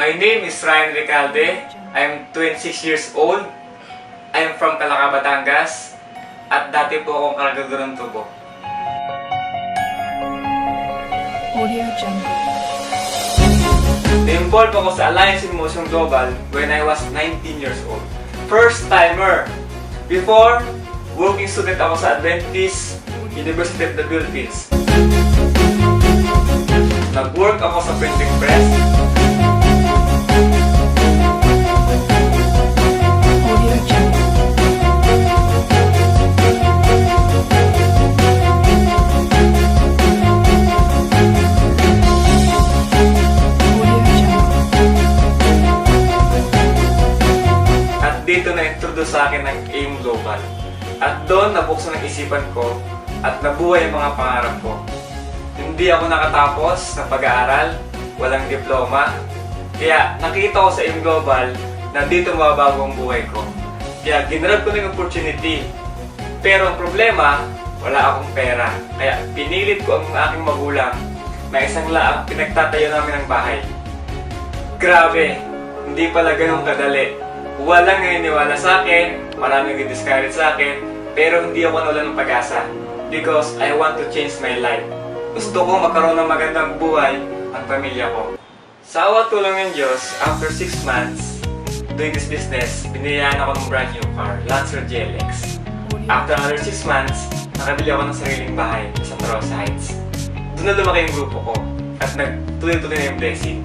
My name is Ryan Recalde. I'm 26 years old. I'm from Calaca, Batangas. At dati po akong kargador ng tubo. Audio Jungle. Na-involve ako sa Alliance in Motion Global when I was 19 years old. First timer! Before, working student ako sa Adventist University of the Philippines. Nag-work ako sa printing press. Audio Jungle. At dito na-introduce sa akin ng AIM Global. At doon nabuksan ang isipan ko at nabuhay ang mga pangarap ko. Hindi ako nakatapos sa pag-aaral, walang diploma. Kaya nakita ko sa AIM Global na dito mababago ang buhay ko. Kaya ginrab ko ng opportunity. Pero ang problema, wala akong pera. Kaya pinilit ko ang aking magulang na isang laang pinagtatayo namin ng bahay. Grabe, hindi pala ganun kadali. Walang naniniwala sa akin, maraming nag-discourage sa akin, pero hindi ako nawala ng pag-asa. Because I want to change my life. Gusto ko magkaroon ng magandang buhay ang pamilya ko. Sa awa tulong ng Diyos, after 6 months doing this business, biniyaan ako ng brand new car, Lancer GLX. After another 6 months, nakabili ako ng sariling bahay sa Taros Heights. Doon na lumaki yung grupo ko at nagtuloy-tuloy na yung blessing.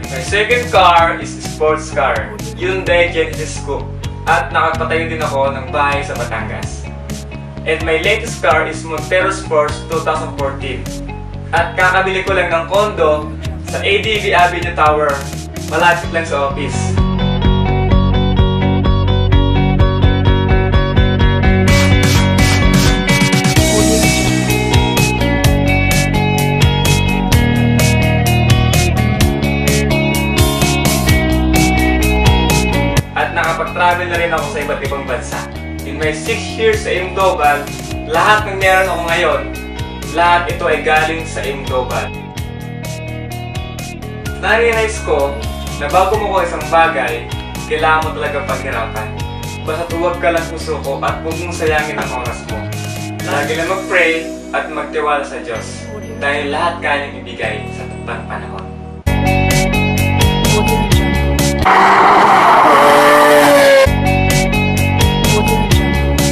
My second car is a sports car, Hyundai Genesis Coupe. At nakapatayo din ako ng bahay sa Batangas. And my latest car is Montero Sports 2014. At kakabili ko lang ng condo sa ADV Avenue Tower, malapit lang sa office. At nakapag-travel na rin ako sa iba't ibang bansa. In my 6 years sa AIM Global, lahat ng meron ako ngayon, lahat ito ay galing sa AIM Global. Na-realize ko na bago mo ko isang bagay, kailangan mo talaga paghirapan. Basta huwag ka lang susuko at huwag mong sayangin ang oras mo. Lagi lang mag-pray at magtiwala sa Diyos dahil lahat kanyang ibigay sa taktang panahon. Audio Jungle. Audio Jungle.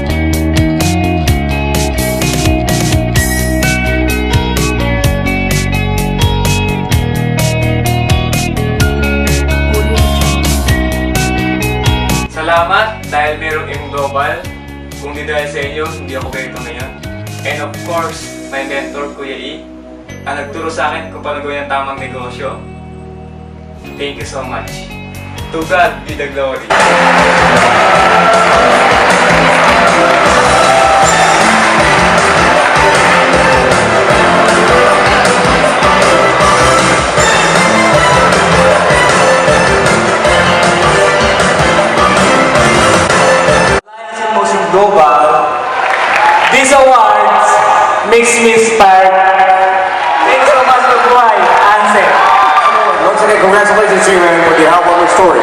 Audio Jungle. Salamat dahil mayroong AIM Global. Kung di dahil sa inyo, hindi ako ganito ngayon. And of course, my mentor, Kuya E, ang nagturo sa akin kung paano gawin ang tamang negosyo. Thank you so much. To God be the glory. Motion Global, these awards makes me inspired. Thank you so much for buhay, Ansel. Once again, congratulations to you, man, for the heartwarming story.